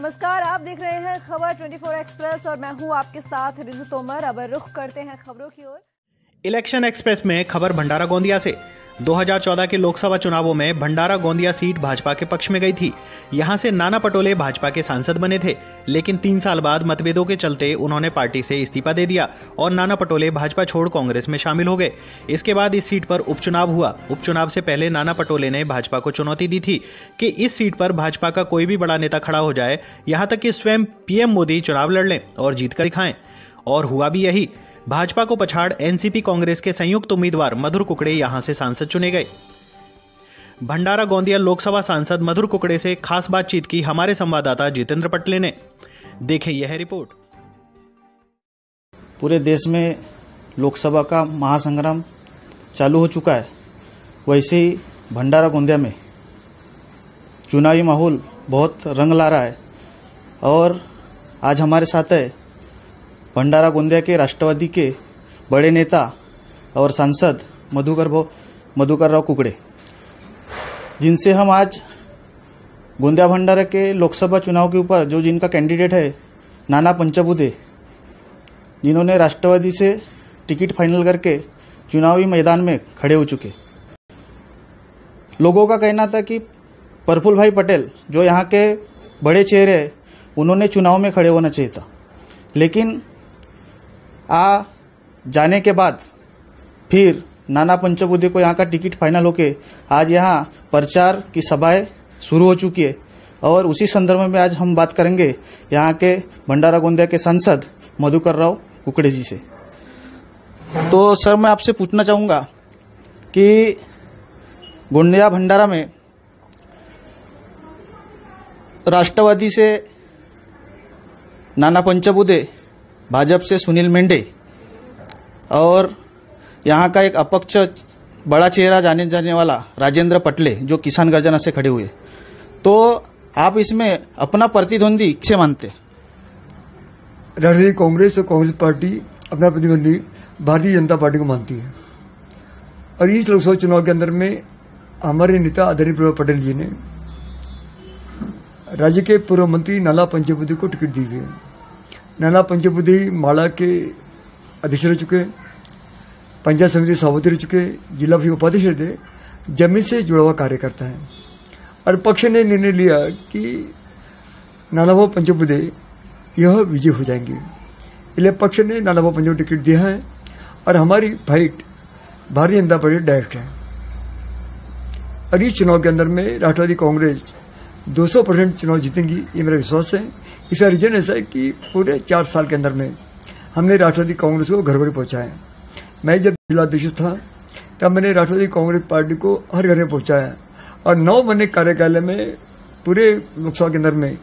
नमस्कार, आप देख रहे हैं खबर 24 एक्सप्रेस और मैं हूं आपके साथ रिजू तोमर। अब रुख करते हैं खबरों की ओर। इलेक्शन एक्सप्रेस में खबर भंडारा गोंदिया से। 2014 के लोकसभा चुनावों में भंडारा गोंदिया सीट भाजपा के पक्ष में गई थी। यहां से नाना पटोले भाजपा के सांसद बने थे, लेकिन 3 साल बाद मतभेदों के चलते उन्होंने पार्टी से इस्तीफा दे दिया और नाना पटोले भाजपा छोड़ कांग्रेस में शामिल हो गए। इसके बाद इस सीट पर उपचुनाव हुआ। उपचुनाव से पहले नाना पटोले ने भाजपा को चुनौती दी थी कि इस सीट पर भाजपा का कोई भी बड़ा नेता खड़ा हो जाए, यहां तक कि स्वयं पीएम मोदी चुनाव लड़ लें और जीत कर दिखाएं। और हुआ भी यही। भाजपा को पछाड़ एनसीपी कांग्रेस के संयुक्त उम्मीदवार मधुर कुकड़े यहां से सांसद चुने गए। भंडारा गोंदिया लोकसभा सांसद मधुर कुकड़े से खास बातचीत की हमारे संवाददाता जितेंद्र पटले ने। देखें यह रिपोर्ट। पूरे देश में लोकसभा का महासंग्राम चालू हो चुका है, वैसे ही भंडारा गोंदिया में चुनावी माहौल बहुत रंग ला रहा है। और आज हमारे साथ है भंडारा गोंदिया के राष्ट्रवादी के बड़े नेता और सांसद मधुकर राव कुकड़े, जिनसे हम आज गोंदिया भंडारा के लोकसभा चुनाव के ऊपर जो जिनका कैंडिडेट है नाना पंचबुधे, जिन्होंने राष्ट्रवादी से टिकट फाइनल करके चुनावी मैदान में खड़े हो चुके। लोगों का कहना था कि प्रफुल्ल भाई पटेल जो यहाँ के बड़े चेहरे हैं, उन्होंने चुनाव में खड़े होना चाहिए था, लेकिन जाने के बाद फिर नाना पंचबुधे को यहाँ का टिकट फाइनल होके आज यहाँ प्रचार की सभाएं शुरू हो चुकी है। और उसी संदर्भ में आज हम बात करेंगे यहाँ के भंडारा गोंदिया के सांसद मधुकर राव कुकड़े जी से। तो सर, मैं आपसे पूछना चाहूँगा कि गोंदिया भंडारा में राष्ट्रवादी से नाना पंचबुधे, भाजपा से सुनील मेंढे और यहाँ का एक अपक्ष बड़ा चेहरा जाने जाने वाला राजेंद्र पटले जो किसान गर्जना से खड़े हुए, तो आप इसमें अपना प्रतिद्वंदी किसे मानते? राष्ट्रीय कांग्रेस और कांग्रेस पार्टी अपना प्रतिद्वंदी भारतीय जनता पार्टी को मानती है। और इस लोकसभा चुनाव के अंदर में हमारे नेता आदरणीय प्रफुल्ल पटेल जी ने राज्य के पूर्व मंत्री नाना पंचबुधे को टिकट दी है। नाना पंचबुधे माला के अध्यक्ष रह चुके, पंचायत समिति सभापति रह चुके, जिला परिषद उपाध्यक्ष थे, जमीन से जुड़ा हुआ कार्य करता है। और पक्ष ने निर्णय लिया कि नाना पंचबुधे यह विजय हो जाएंगे, इसलिए पक्ष ने नाना पंचबुधे टिकट दिया है। और हमारी fight Bharatiya Janata party direct है। और इस चुनाव के अंदर में राष्ट्रवादी कांग्रेस 200% चुनाव जीतेंगी, ये मेरा विश्वास है। इसका रीजन ऐसा है कि पूरे 4 साल के अंदर में हमने राष्ट्रवादी कांग्रेस को घर घर पहुंचाया। मैं जब जिलाध्यक्ष था तब मैंने राष्ट्रवादी कांग्रेस पार्टी को हर घर में पहुंचाया। और 9 महीने कार्यकाल में पूरे लोकसभा के अंदर में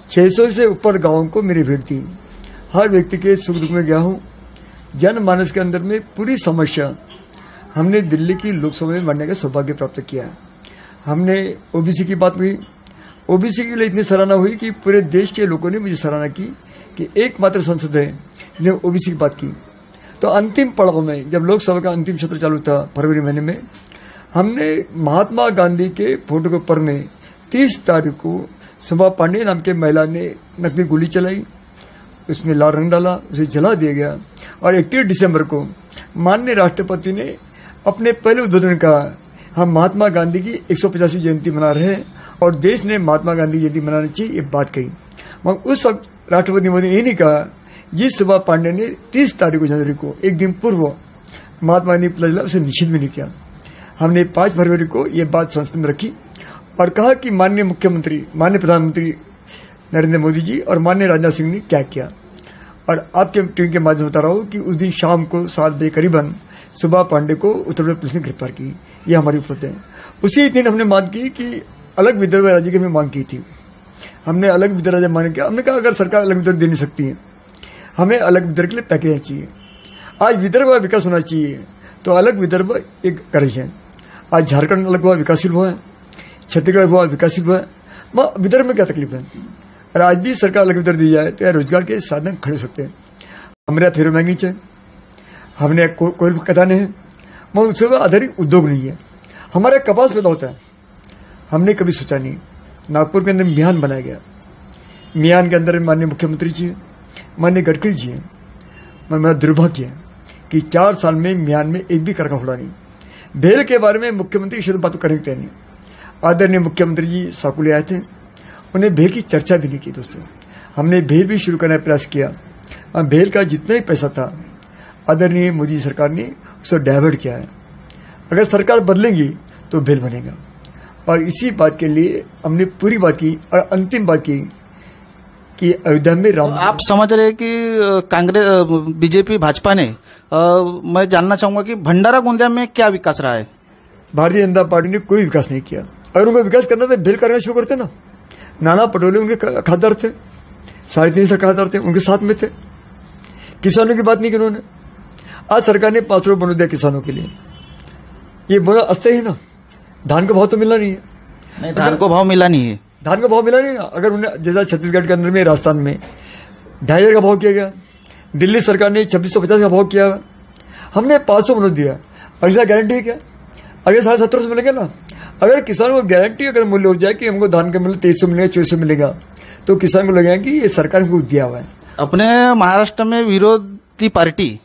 600 से ऊपर गाँवों को मेरी भेंट थी। हर व्यक्ति के सुख दुख में गया हूँ। जनमानस के अंदर में पूरी समस्या हमने दिल्ली की लोकसभा में मानने का सौभाग्य प्राप्त किया। हमने ओबीसी की बात हुई, ओबीसी के लिए इतनी सराहना हुई कि पूरे देश के लोगों ने मुझे सराहना की कि एकमात्र संसद है जिन्हें ओबीसी की बात की। तो अंतिम पड़ाव में जब लोकसभा का अंतिम सत्र चालू था फरवरी महीने में, हमने महात्मा गांधी के फोटो के ऊपर में 30 तारीख को सुभा पांडे नाम के महिला ने नकली गोली चलाई, उसमें लाल रंग डाला, उसे जला दिया गया। और 31 दिसंबर को माननीय राष्ट्रपति ने अपने पहले उद्बोधन कहा, हम महात्मा गांधी की 150वीं जयंती मना रहे हैं और देश ने महात्मा गांधी जयंती मनानी चाहिए, ये बात कही। मगर उस वक्त राष्ट्रपति मोदी ने ये नहीं कहा जिस सुभा पांडे ने 30 तारीख को जनवरी को एक दिन पूर्व महात्मा गांधी प्लस उसे निषेध भी नहीं किया। हमने 5 फरवरी को ये बात संसद में रखी और कहा कि माननीय मुख्यमंत्री, माननीय प्रधानमंत्री नरेंद्र मोदी जी और माननीय राजनाथ सिंह ने क्या किया। और आपके टीवी के माध्यम से बता रहा हूँ कि उस दिन शाम को 7 बजे करीबन सुभा पांडे को उत्तर प्रदेश पुलिस ने गिरफ्तार की। ये हमारी उपलब्धि है। उसी दिन हमने मांग की कि अलग विदर्भ राज्य की हमने मांग की थी। हमने अलग विदर्भ राज्य मांग किया। हमने कहा अगर सरकार अलग विदर्भ दे नहीं सकती है, हमें अलग विदर्भ के लिए पैकेज चाहिए। आज विदर्भ का विकास होना चाहिए तो अलग विदर्भ एक गरज है। आज झारखंड अलग हुआ, विकासशील हुआ है, छत्तीसगढ़ हुआ, विकासशील हुआ है। विदर्भ में क्या तकलीफ है? और आज भी सरकार अलग विदर्भ दी जाए तो रोजगार के साधन खड़े हो सकते हैं। हमारे यहाँ फेरो मैगनीच है, हमने कोयल खदानें हैं, मगर उससे आधारित उद्योग नहीं है। हमारा कपास पैदा होता है, हमने कभी सोचा नहीं। नागपुर के अंदर बिहान बनाया गया, मियान के अंदर माननीय मुख्यमंत्री जी हैं, माननीय गडकरी जी हैं। मेरा दुर्भाग्य है कि 4 साल में म्यान में एक भी कर का हुआ नहीं। भेल के बारे में मुख्यमंत्री शुद्ध बात करने के नहीं। आदरणीय मुख्यमंत्री जी साकुले आए थे, उन्हें भेल की चर्चा भी नहीं की। दोस्तों, हमने भेल भी शुरू करने का प्रयास किया। भेल का जितना ही पैसा था आदरणीय मोदी सरकार ने उसको डाइवर्ट किया है। अगर सरकार बदलेंगी तो भेल बनेगा, और इसी बात के लिए हमने पूरी बात की और अंतिम बात की कि अयोध्या में राम। आप समझ रहे कि कांग्रेस, बीजेपी, भाजपा ने मैं जानना चाहूंगा कि भंडारा गोंदिया में क्या विकास रहा है? भारतीय जनता पार्टी ने कोई विकास नहीं किया। अगर उनको विकास करना था भेल करना शुरू करते ना। नाना पटोले उनके खासदार थे, 3.5 खासदार थे, उनके साथ में थे। किसानों की बात नहीं की उन्होंने। आज सरकार ने 5 रुपये बोनस दिया किसानों के लिए। ये बोनस अस्ते ही ना, धान का भाव तो मिला नहीं है। नहीं, धान को भाव मिला नहीं है। धान का भाव मिला नहीं ना। अगर उन्हें जैसा छत्तीसगढ़ के अंदर में, राजस्थान में 2,500 का भाव किया गया, दिल्ली सरकार ने 2650 का भाव किया, हमने 500 बोनस दिया। अगली साल गारंटी है क्या? अगले साल 1700 मिलेगा ना। अगर किसानों को गारंटी अगर मूल्य हो जाए कि हमको धान का मूल्य 2300 मिलेगा, 2400 मिलेगा, तो किसान को लगेगा कि ये सरकार को दिया हुआ है। अपने महाराष्ट्र में विरोधी पार्टी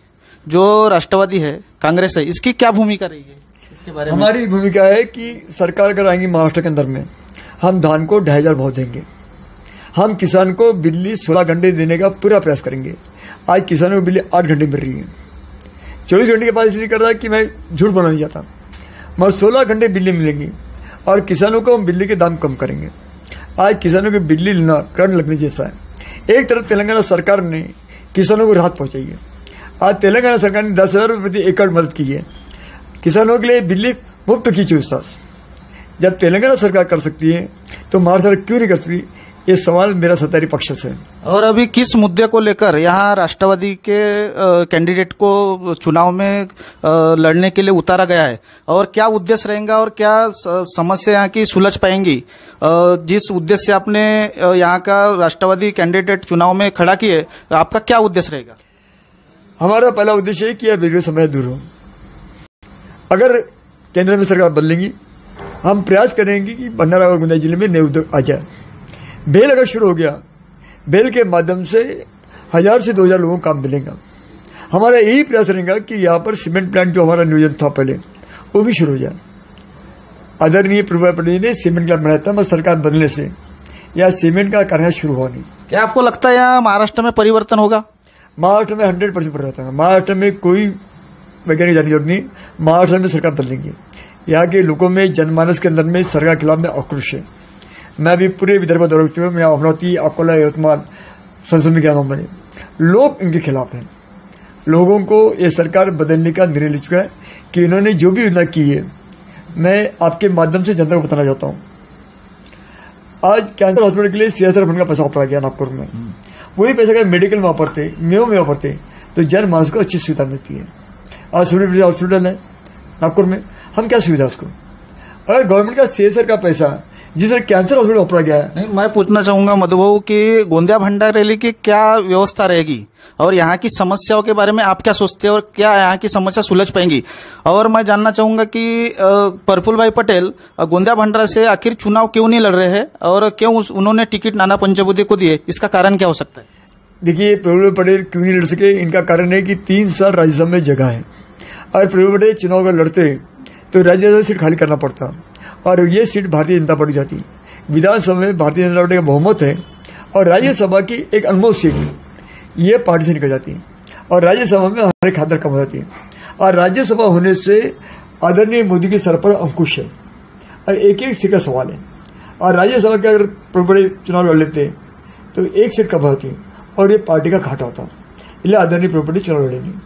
जो राष्ट्रवादी है, कांग्रेस है, इसकी क्या भूमिका रही है इसके बारे में? हमारी भूमिका है कि सरकार अगर आएंगी महाराष्ट्र के अंदर में, हम धान को 2,500 भाव देंगे। हम किसान को बिजली 16 घंटे देने का पूरा प्रयास करेंगे। आज किसानों को बिजली 8 घंटे मिल रही है। 24 घंटे के बाद इसलिए कर रहा है कि मैं झूठ बोलना नहीं चाहता, मगर 16 घंटे बिजली मिलेंगी और किसानों को हम बिजली के दाम कम करेंगे। आज किसानों की बिजली लेना करंट लगने जैसा है। एक तरफ तेलंगाना सरकार ने किसानों को राहत पहुंचाई है। आज तेलंगाना सरकार ने 10,000 रुपये प्रति एकड़ मदद की है। किसानों के लिए बिजली मुफ्त की 24 तास। जब तेलंगाना सरकार कर सकती है तो महाराष्ट्र सरकार क्यों नहीं कर सकती? ये सवाल मेरा सत्ताधारी पक्ष से है। और अभी किस मुद्दे को लेकर यहाँ राष्ट्रवादी के कैंडिडेट को चुनाव में लड़ने के लिए उतारा गया है, और क्या उद्देश्य रहेगा और क्या समस्या यहाँ की सुलझ पाएंगी? जिस उद्देश्य से आपने यहाँ का राष्ट्रवादी कैंडिडेट चुनाव में खड़ा किए, आपका क्या उद्देश्य रहेगा? हमारा पहला उद्देश्य है कि यह बेरोजगारी समस्या दूर हो। अगर केंद्र में सरकार बदलेंगी, हम प्रयास करेंगे कि भंडारा और गोंदिया जिले में नए उद्योग आ जाए। भेल अगर शुरू हो गया, भेल के माध्यम से 1000 से 2000 लोगों को काम मिलेगा। हमारा यही प्रयास रहेगा कि यहाँ पर सीमेंट प्लांट जो हमारा नियोजन था पहले, वो भी शुरू हो जाए। आदरणीय प्रभुभाई पटेल ने सीमेंट प्लांट बनाया था, मगर सरकार बदलने से यह सीमेंट का कार्य शुरू हुआ नहीं। क्या आपको लगता है यहाँ महाराष्ट्र में परिवर्तन होगा? महाराष्ट्र में 100% परिवर्तन होगा। महाराष्ट्र में कोई वैज्ञानिक जाने की जरूरत नहीं। महाराष्ट्र में सरकार बदलेंगे। यहाँ के लोगों में, जनमानस के अंदर में सरकार के खिलाफ में आक्रोश है। मैं अभी पूरे विदर्भ दौरा कर चुका हूँ। मैं अमरावती, अकोला, यवतमाल संसद में गया हूँ। मैंने लोग इनके खिलाफ हैं। लोगों को ये सरकार बदलने का निर्णय ले चुका है कि इन्होंने जो भी योजना की है, मैं आपके माध्यम से जनता को बताना चाहता हूँ। आज कैंसर हॉस्पिटल के लिए CSR फंड का पैसा वापरा गया नागपुर में। वही पैसा अगर मेडिकल में वापरते, मेयो में वापरते, तो जनमानस को अच्छी सुविधा मिलती है। आज सूर्य हॉस्पिटल है नागपुर में, हम क्या सुविधा उसको? अगर गवर्नमेंट का CSR का पैसा जिस तरह कैंसर हॉस्पिटल वापरा गया है। नहीं, मैं पूछना चाहूंगा मधुबाबू कि गोंदिया भंडारा रैली की क्या व्यवस्था रहेगी और यहाँ की समस्याओं के बारे में आप क्या सोचते हैं और क्या यहाँ की समस्या सुलझ पाएंगी? और मैं जानना चाहूंगा कि प्रफुल्ल भाई पटेल गोंदिया भंडारा से आखिर चुनाव क्यों नहीं लड़ रहे हैं और क्यों उन्होंने टिकट नाना पंचबुद्धि को दिए? इसका कारण क्या हो सकता है? देखिए, प्रफुल्ल पटेल क्यों नहीं लड़ सके, इनका कारण है कि 3 साल राज्यसभा में जगह है। अगर प्रफुल्ल पटेल चुनाव अगर लड़ते तो राज्यसभा सीट खाली करना पड़ता और ये सीट भारतीय जनता पार्टी जाती। विधानसभा में भारतीय जनता पार्टी का बहुमत है और राज्यसभा की एक अनमोल सीट ये पार्टी से निकल जाती है और राज्यसभा में हमारे खातर कम हो जाती है। और राज्यसभा होने से आदरणीय मोदी के सर पर अंकुश है और एक सीट का सवाल है। और राज्यसभा के अगर बड़े चुनाव लड़ लेते तो एक सीट कम होती और ये पार्टी का घाटा होता। इसलिए आदरणीय प्रॉपर्टी चुनाव लड़ेंगे।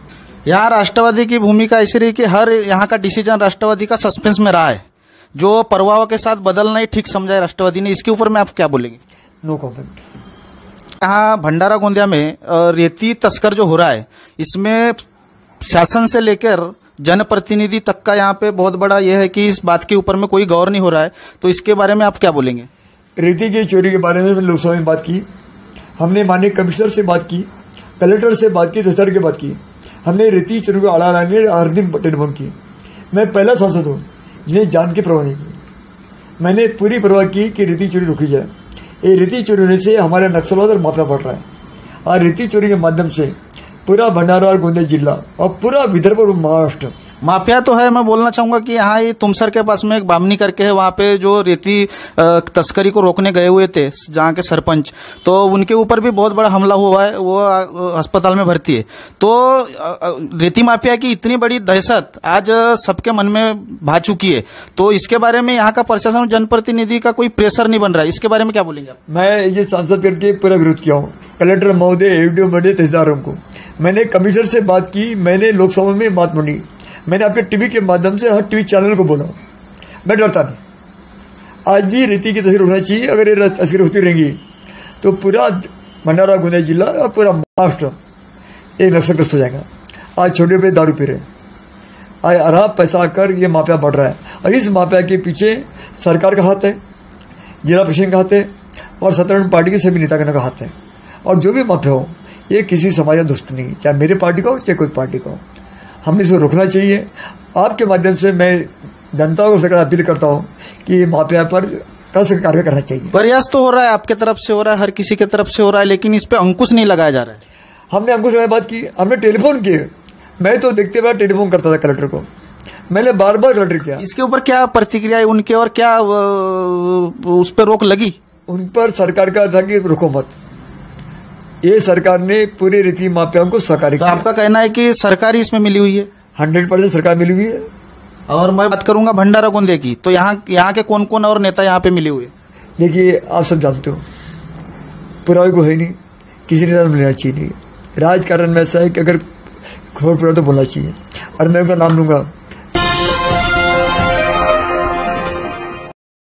यहाँ राष्ट्रवादी की भूमिका ऐसी रही कि हर यहाँ का डिसीजन राष्ट्रवादी का सस्पेंस में रहा है, जो परवाह के साथ बदलना ही ठीक समझा है राष्ट्रवादी ने। इसके ऊपर में आप क्या बोलेंगे? No comment. यहाँ भंडारा गोंदिया में रेती तस्कर जो हो रहा है, इसमें शासन से लेकर जनप्रतिनिधि तक का यहाँ पे बहुत बड़ा यह है कि इस बात के ऊपर में कोई गौर नहीं हो रहा है, तो इसके बारे में आप क्या बोलेंगे? रेती की चोरी के बारे में लोकसभा में बात की, हमने माननीय कमिश्नर से बात की, कलेक्टर से बात की, तहसीलदार की बात की। हमने रेती चोरी को आड़ा लाने हर दिन टेलीफोन की। मैं पहला सांसद हूँ जिन्हें जान की परवाह नहीं की। मैंने पूरी परवाह की कि रेती चोरी रोकी जाए। ये रेती चोरी होने से हमारे नक्सलवाद और माफिया बढ़ रहा है और रेती चोरी के माध्यम से पूरा भंडारा और गोंदिया जिला और पूरा विदर्भ और महाराष्ट्र माफिया तो है। मैं बोलना चाहूंगा कि यहाँ ये तुमसर के पास में एक बामनी करके है, वहाँ पे जो रेती तस्करी को रोकने गए हुए थे जहाँ के सरपंच, तो उनके ऊपर भी बहुत बड़ा हमला हुआ है, वो अस्पताल में भर्ती है। तो रेती माफिया की इतनी बड़ी दहशत आज सबके मन में भा चुकी है, तो इसके बारे में यहाँ का प्रशासन और जनप्रतिनिधि का कोई प्रेशर नहीं बन रहा है, इसके बारे में क्या बोलेंगे आप? मैं ये सांसद करके पूरा विरोध किया हूँ। कलेक्टर महोदय, एडीओ महोदय, तहसीलदारों को मैंने कमिश्नर से बात की, मैंने लोकसभा में बात मानी, मैंने आपके टीवी के माध्यम से हर टीवी चैनल को बोला, मैं डरता नहीं। आज भी रेती की तस्वीर होना चाहिए। अगर ये तस्वीर होती रहेंगी तो पूरा भंडारा गोंदिया जिला और पूरा महाराष्ट्र एक नक्सलग्रस्त हो जाएगा। आज छोटे पे दारू पी रहे, आज आराम पैसा आकर ये माफिया बढ़ रहा है और इस माफिया के पीछे सरकार का हाथ है, जिला प्रशासन का हाथ है और सत्तारूढ़ पार्टी के सभी नेतागणों का हाथ है। और जो भी माफिया हो ये किसी समाज का दोस्त नहीं, चाहे मेरे पार्टी का हो चाहे कोई पार्टी का हो, हमें इसको रोकना चाहिए। आपके माध्यम से मैं जनता को सरकार अपील करता हूँ कि माफिया पर कड़ा कार्य करना चाहिए। प्रयास तो हो रहा है, आपके तरफ से हो रहा है, हर किसी की तरफ से हो रहा है, लेकिन इस पे अंकुश नहीं लगाया जा रहा है। हमने अंकुश लगाने बात की, हमने टेलीफोन किए, मैं तो देखते हुए टेलीफोन करता था कलेक्टर को, मैंने बार बार कलेक्टर किया। इसके ऊपर क्या प्रतिक्रिया है उनके और क्या उस पर रोक लगी? उन पर सरकार का था कि रुको मत, ये सरकार ने पूरे रेती माफियाओं को सहकारी किया। तो आपका कहना है कि सरकार इसमें मिली हुई है? 100% सरकार मिली हुई है। और मैं बात करूंगा भंडारा गोंदिया की, तो यहाँ के कौन कौन और नेता यहाँ पे मिले हुए? देखिए आप सब जानते हो, पुरावे को है नहीं, किसी नेता मिलना चाहिए नहीं। राजकारण में ऐसा है कि अगर खोर पुरा तो बोलना चाहिए और मैं उनका नाम लूंगा